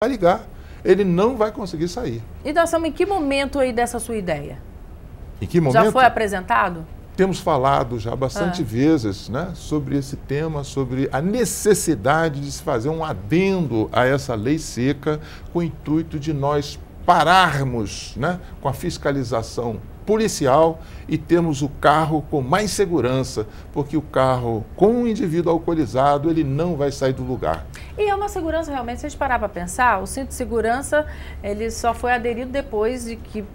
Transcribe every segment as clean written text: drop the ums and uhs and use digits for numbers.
vai ligar, ele não vai conseguir sair. E nós estamos em que momento aí dessa sua ideia? Em que momento? Já foi apresentado? Temos falado já bastante vezes, né, sobre esse tema, sobre a necessidade de se fazer um adendo a essa lei seca com o intuito de nós pararmos, né, com a fiscalização policial e termos o carro com mais segurança, porque o carro com um indivíduo alcoolizado, ele não vai sair do lugar. E é uma segurança realmente, se a gente parar para pensar, o cinto de segurança, ele só foi aderido depois de que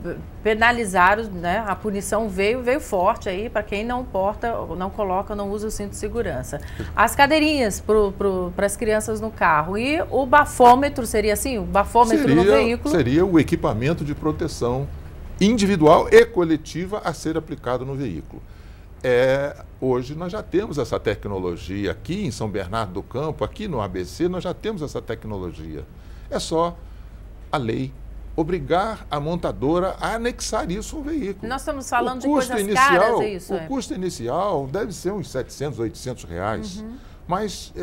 penalizaram, né, a punição veio forte aí para quem não porta, não coloca, não usa o cinto de segurança. As cadeirinhas para as crianças no carro e o bafômetro, seria assim, o bafômetro no veículo? Seria o equipamento de proteção individual e coletiva a ser aplicado no veículo. Hoje nós já temos essa tecnologia aqui em São Bernardo do Campo, aqui no ABC, nós já temos essa tecnologia. É só a lei obrigar a montadora a anexar isso ao veículo. Nós estamos falando de coisas caras, é isso? O custo inicial deve ser uns 700, 800 reais. Mas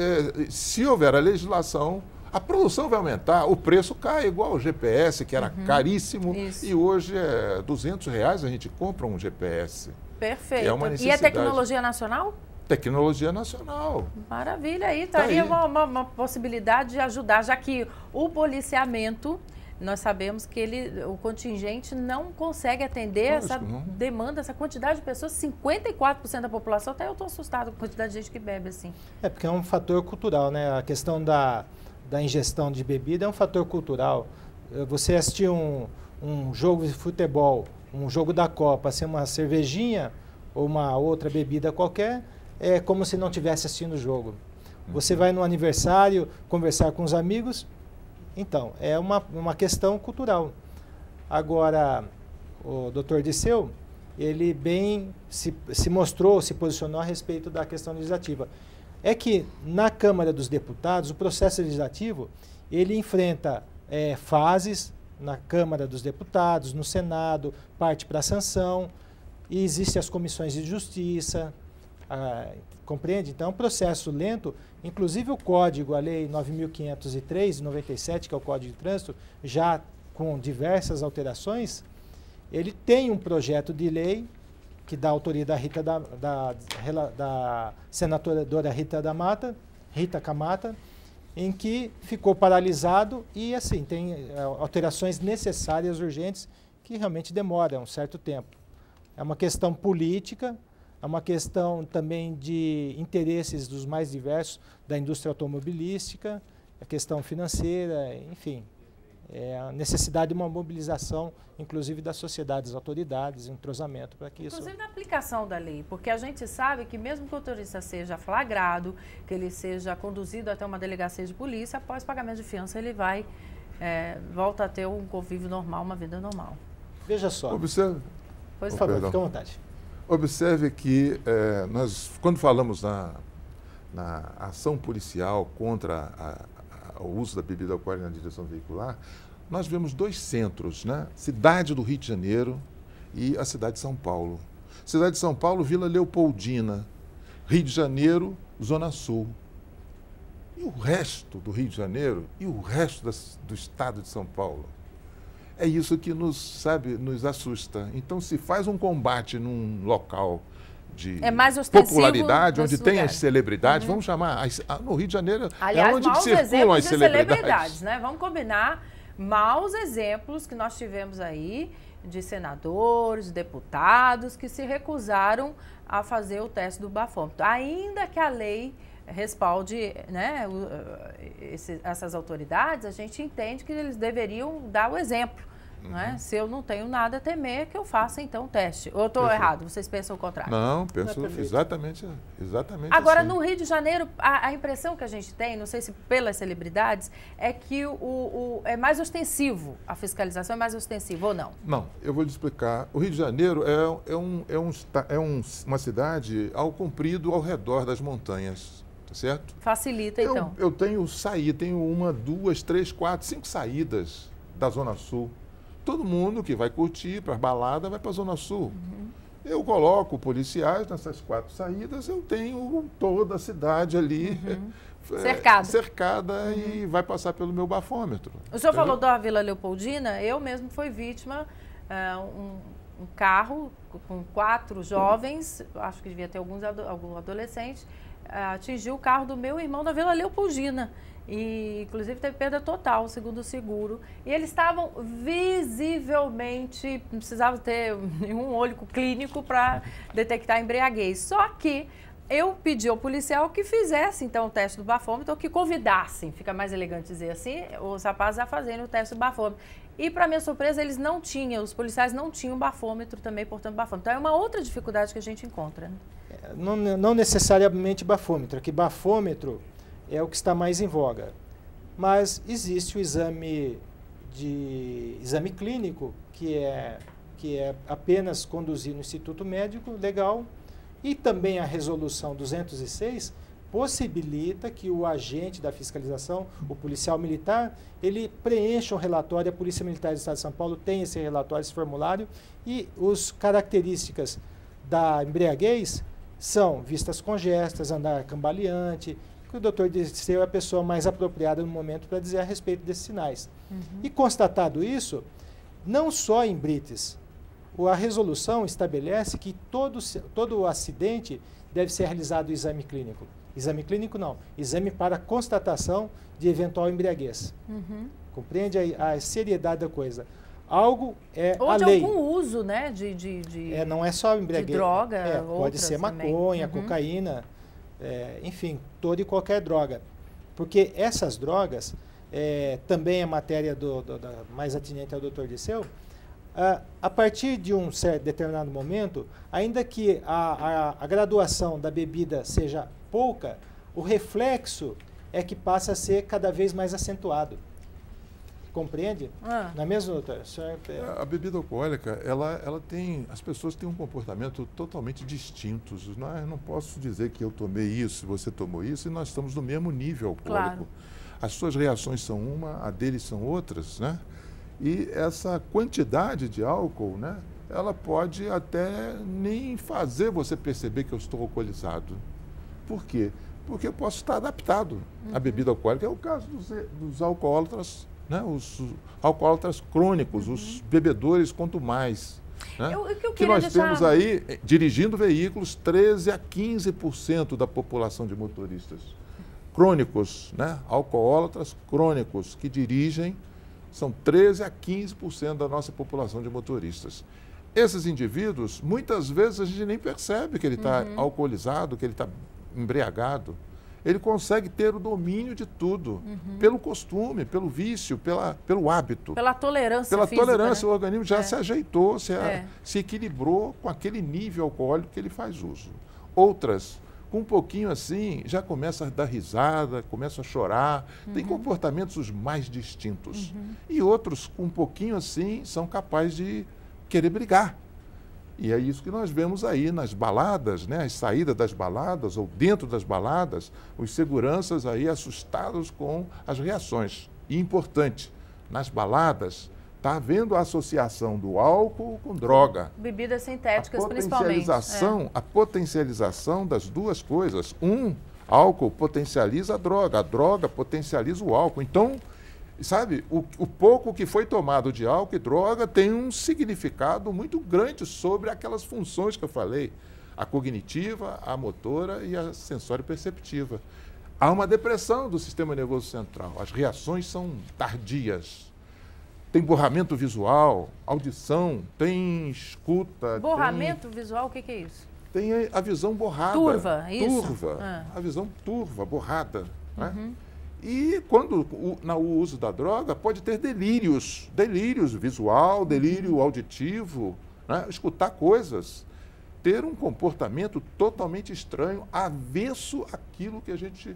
se houver a legislação, a produção vai aumentar, o preço cai, igual o GPS, que era caríssimo, e hoje é R$200 a gente compra um GPS. Perfeito. É uma necessidade. E é tecnologia nacional? Tecnologia nacional. Maravilha, aí estaria uma possibilidade de ajudar, já que o policiamento, nós sabemos que o contingente não consegue atender essa demanda, essa quantidade de pessoas, 54% da população, até eu estou assustado com a quantidade de gente que bebe assim. Porque é um fator cultural, né? A questão da ingestão de bebida é um fator cultural. Você assistir um jogo de futebol, um jogo da Copa, sem uma cervejinha ou uma outra bebida qualquer, é como se não estivesse assistindo o jogo. Você vai no aniversário, conversar com os amigos, então, é uma questão cultural. Agora, o doutor Disseu, ele bem se mostrou, se posicionou a respeito da questão legislativa. É que na Câmara dos Deputados, o processo legislativo, ele enfrenta fases na Câmara dos Deputados, no Senado, parte para a sanção, e existem as comissões de justiça, compreende? Então é um processo lento, inclusive o código, a lei 9.503 de 97, que é o Código de Trânsito, já com diversas alterações, ele tem um projeto de lei que dá autoria da senadora Rita Camata, em que ficou paralisado e, assim, tem alterações necessárias, urgentes, que realmente demoram um certo tempo. É uma questão política, é uma questão também de interesses dos mais diversos, da indústria automobilística, a questão financeira, enfim. É a necessidade de uma mobilização, inclusive da sociedade, das autoridades, entrosamento para que isso... Inclusive na aplicação da lei, porque a gente sabe que mesmo que o motorista seja flagrado, que ele seja conduzido até uma delegacia de polícia, após pagamento de fiança ele volta a ter um convívio normal, uma vida normal. Veja só. Observe. Por favor, fique à vontade. Observe que nós, quando falamos na ação policial contra o uso da bebida alcoólica na direção veicular, nós vemos dois centros, né? Cidade do Rio de Janeiro e a cidade de São Paulo. Cidade de São Paulo, Vila Leopoldina. Rio de Janeiro, Zona Sul. E o resto do Rio de Janeiro e o resto do estado de São Paulo? É isso que nos assusta. Então, se faz um combate num local de popularidade, onde tem as celebridades, vamos chamar, no Rio de Janeiro, aliás, onde circulam as celebridades, né? Vamos combinar maus exemplos que nós tivemos aí de senadores, deputados que se recusaram a fazer o teste do bafômetro, ainda que a lei respalde, né, essas autoridades, a gente entende que eles deveriam dar o exemplo. Né? Se eu não tenho nada a temer, que eu faça então o teste. Ou eu estou errado? Vocês pensam o contrário? Não, penso exatamente Agora, assim. no Rio de Janeiro, a impressão que a gente tem, não sei se pelas celebridades, é que é mais ostensivo, a fiscalização é mais ostensiva ou não? Não, eu vou lhe explicar. O Rio de Janeiro é uma cidade ao comprido ao redor das montanhas, tá certo? Facilita, então. Eu tenho uma, duas, três, quatro, 5 saídas da Zona Sul. Todo mundo que vai curtir para a balada vai para a Zona Sul. Eu coloco policiais nessas 4 saídas, eu tenho toda a cidade ali cercada e vai passar pelo meu bafômetro. O senhor falou da Vila Leopoldina, eu mesmo fui vítima, um carro com 4 jovens, acho que devia ter algum adolescente, atingiu o carro do meu irmão da Vila Leopoldina. E, inclusive, teve perda total, segundo o seguro. E eles estavam visivelmente, não precisava ter nenhum olho clínico para detectar embriaguez. Só que eu pedi ao policial que fizesse, então, o teste do bafômetro, ou que convidassem, fica mais elegante dizer assim, os rapazes a fazerem o teste do bafômetro. E, para minha surpresa, eles não tinham, os policiais não tinham bafômetro também, portanto, bafômetro. Então, é uma outra dificuldade que a gente encontra. Né? Não necessariamente bafômetro, é que bafômetro é o que está mais em voga. Mas existe o exame clínico, que é apenas conduzir no Instituto Médico, legal, e também a resolução 206 possibilita que o agente da fiscalização, o policial militar, ele preencha um relatório, a Polícia Militar do Estado de São Paulo tem esse relatório, esse formulário, e as características da embriaguez são vistas congestas, andar cambaleante, que o doutor Dirceu é a pessoa mais apropriada no momento para dizer a respeito desses sinais. E constatado isso, não só em Brites, a resolução estabelece que todo acidente deve ser realizado o exame clínico. Exame clínico não, exame para constatação de eventual embriaguez. Compreende a seriedade da coisa. Algo é ou a de lei. algum uso, né, não é só embriaguez. De droga, pode ser maconha, cocaína, enfim, toda e qualquer droga. Porque essas drogas, também é matéria mais atinente ao doutor Dirceu, a partir de um certo determinado momento, ainda que a graduação da bebida seja pouca, o reflexo é que passa a ser cada vez mais acentuado. Compreende? Não é mesmo, doutor? A bebida alcoólica, ela tem... As pessoas têm um comportamento totalmente distinto. Não posso dizer que eu tomei isso, você tomou isso, e nós estamos no mesmo nível alcoólico. Claro. As suas reações são uma, a deles são outras, né? E essa quantidade de álcool, né? Ela pode até nem fazer você perceber que eu estou alcoolizado. Por quê? Porque eu posso estar adaptado à bebida alcoólica. É o caso dos alcoólatras, né? Os alcoólatras crônicos, os bebedores quanto mais. Né? Que nós temos aí, dirigindo veículos, 13% a 15% da população de motoristas crônicos, né? Alcoólatras crônicos que dirigem, são 13% a 15% da nossa população de motoristas. Esses indivíduos, muitas vezes a gente nem percebe que ele está alcoolizado, que ele está embriagado. Ele consegue ter o domínio de tudo, pelo costume, pelo vício, pelo hábito. Pela tolerância Pela física, tolerância, né? o organismo já se ajeitou, se equilibrou com aquele nível alcoólico que ele faz uso. Outras, com um pouquinho assim, já começa a dar risada, começa a chorar, tem comportamentos os mais distintos. E outros, com um pouquinho assim, são capazes de querer brigar. E é isso que nós vemos aí nas baladas, né? As saídas das baladas ou dentro das baladas, os seguranças aí assustados com as reações. E importante, nas baladas está havendo a associação do álcool com droga. Bebidas sintéticas, principalmente. A potencialização das duas coisas. Álcool potencializa a droga potencializa o álcool. Então, sabe, o pouco que foi tomado de álcool e droga tem um significado muito grande sobre aquelas funções que eu falei. A cognitiva, a motora e a sensório-perceptiva. Há uma depressão do sistema nervoso central. As reações são tardias. Tem borramento visual, audição, tem escuta. Borramento visual, o que é isso? Tem a visão borrada. Turva, isso? Turva. A visão turva, borrada. Né? E quando o uso da droga pode ter delírios visual, delírio auditivo, né? Escutar coisas, ter um comportamento totalmente estranho, avesso àquilo que a gente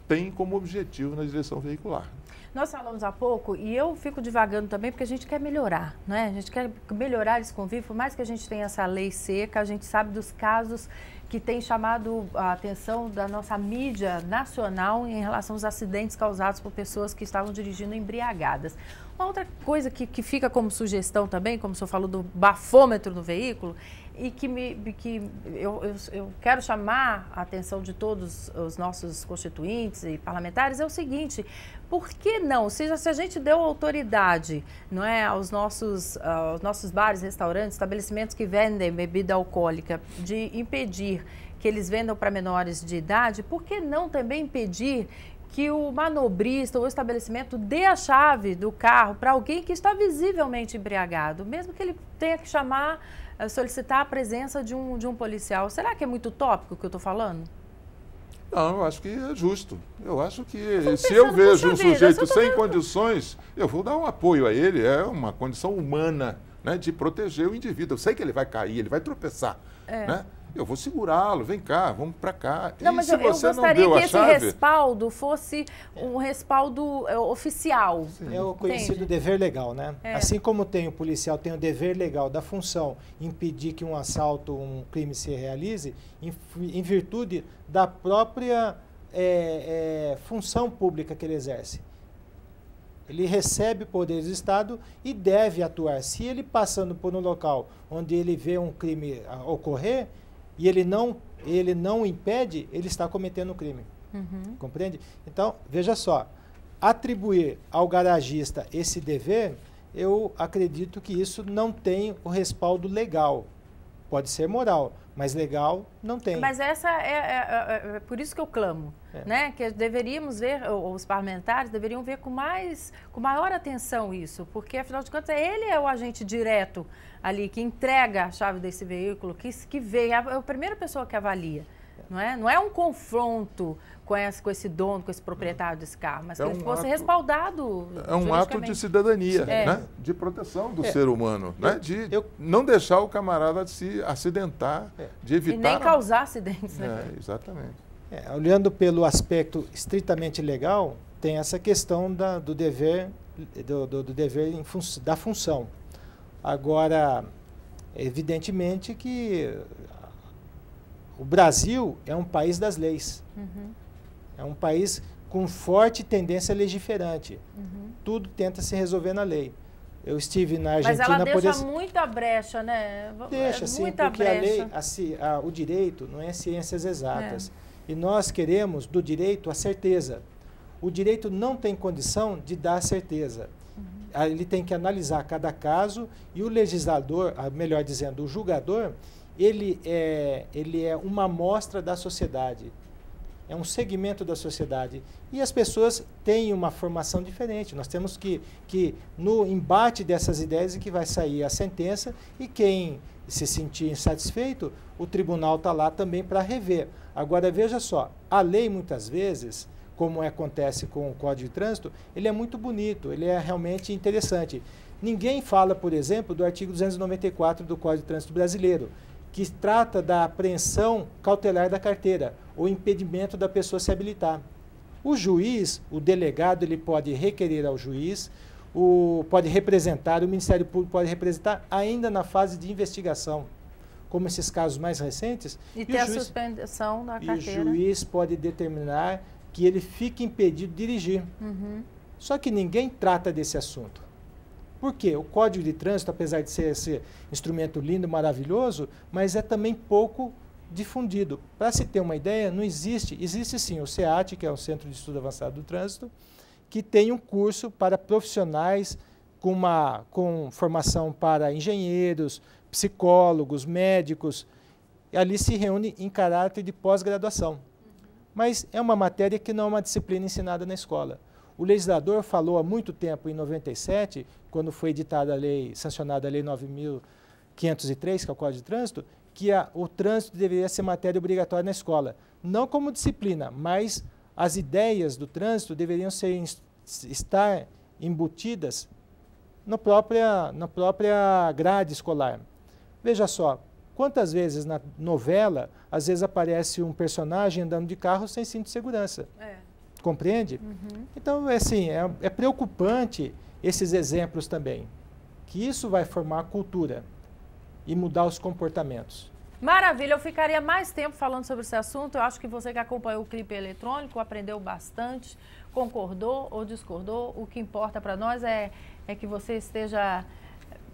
tem como objetivo na direção veicular. Nós falamos há pouco, e eu fico divagando também, porque a gente quer melhorar, né? A gente quer melhorar esse convívio, por mais que a gente tenha essa lei seca, a gente sabe dos casos que tem chamado a atenção da nossa mídia nacional em relação aos acidentes causados por pessoas que estavam dirigindo embriagadas. Uma outra coisa que fica como sugestão também, como o senhor falou do bafômetro no veículo, e que eu quero chamar a atenção de todos os nossos constituintes e parlamentares é o seguinte: por que não? Se a gente deu autoridade, não é, aos nossos bares, restaurantes, estabelecimentos que vendem bebida alcoólica, de impedir que eles vendam para menores de idade, por que não também impedir que o manobrista ou o estabelecimento dê a chave do carro para alguém que está visivelmente embriagado, mesmo que ele tenha que solicitar a presença de um policial? Será que é muito utópico o que eu estou falando? Não, eu acho que é justo. Eu acho que se eu vejo um sujeito sem condições, eu vou dar um apoio a ele. É uma condição humana, né, de proteger o indivíduo. Eu sei que ele vai cair, ele vai tropeçar, né? Eu vou segurá-lo, vem cá, vamos para cá. Não, mas eu gostaria que esse respaldo fosse um respaldo oficial. Sim. É o conhecido dever legal, né? Assim como tem o policial, tem o dever legal da função impedir que um assalto, um crime se realize, em virtude da própria função pública que ele exerce. Ele recebe poderes do Estado e deve atuar. Se ele passando por um local onde ele vê um crime ocorrer, e ele não impede, ele está cometendo um crime. Compreende? Então, veja só, atribuir ao garagista esse dever, eu acredito que isso não tem o respaldo legal. Pode ser moral, mas legal não tem. Mas essa é por isso que eu clamo, né? Que deveríamos ver, os parlamentares deveriam ver com maior atenção isso, porque afinal de contas ele é o agente direto ali que entrega a chave desse veículo, que vê, é a primeira pessoa que avalia, não é? Não é um confronto com esse dono, com esse proprietário desse carro, mas que ele fosse respaldado. É um ato de cidadania, né? De proteção do ser humano, né? De não deixar o camarada se acidentar, de evitar... E nem causar acidentes, né? Exatamente. Olhando pelo aspecto estritamente legal, tem essa questão do dever, da função. Agora, evidentemente que o Brasil é um país das leis. É um país com forte tendência legiferante. Tudo tenta se resolver na lei. Eu estive na Argentina... Mas ela deixa muita brecha, né? Deixa, sim, porque a lei, o direito não é ciências exatas. E nós queremos, do direito, a certeza. O direito não tem condição de dar certeza. Ele tem que analisar cada caso e o legislador, melhor dizendo, o julgador, ele é uma amostra da sociedade. É um segmento da sociedade. E as pessoas têm uma formação diferente. Nós temos que no embate dessas ideias, é que vai sair a sentença, e quem se sentir insatisfeito, o tribunal está lá também para rever. Agora, veja só, a lei, muitas vezes, como acontece com o Código de Trânsito, ele é muito bonito, ele é realmente interessante. Ninguém fala, por exemplo, do artigo 294 do Código de Trânsito Brasileiro, que trata da apreensão cautelar da carteira, ou impedimento da pessoa se habilitar. O juiz, o delegado, ele pode requerer ao juiz, pode representar, o Ministério Público pode representar ainda na fase de investigação, como esses casos mais recentes. E ter a suspensão da carteira. E o juiz pode determinar que ele fique impedido de dirigir. Só que ninguém trata desse assunto. Por quê? O Código de Trânsito, apesar de ser esse instrumento lindo, maravilhoso, mas é também pouco difundido. Para se ter uma ideia, não existe sim o CEAT, que é o Centro de Estudo Avançado do Trânsito, que tem um curso para profissionais com formação para engenheiros, psicólogos, médicos, e ali se reúne em caráter de pós-graduação. Mas é uma matéria que não é uma disciplina ensinada na escola. O legislador falou há muito tempo, em 97, quando foi editada a lei, sancionada a Lei 9.503, que é o Código de Trânsito, que o trânsito deveria ser matéria obrigatória na escola. Não como disciplina, mas as ideias do trânsito deveriam estar embutidas na própria grade escolar. Veja só, quantas vezes na novela, às vezes aparece um personagem andando de carro sem cinto de segurança. Compreende? Então, assim, é preocupante esses exemplos também, que isso vai formar cultura e mudar os comportamentos. Maravilha, eu ficaria mais tempo falando sobre esse assunto. Eu acho que você que acompanhou o clipe eletrônico aprendeu bastante, concordou ou discordou. O que importa para nós é que você esteja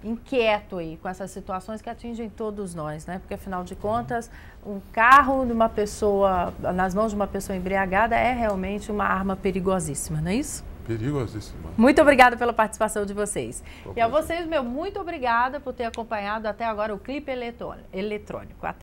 inquieto aí com essas situações que atingem todos nós, né? Porque, afinal de contas, um carro de uma pessoa, nas mãos de uma pessoa embriagada é realmente uma arma perigosíssima, não é isso? Perigosíssima. Muito obrigada pela participação de vocês. E a vocês, muito obrigada por ter acompanhado até agora o Clipe Eletrônico. Até.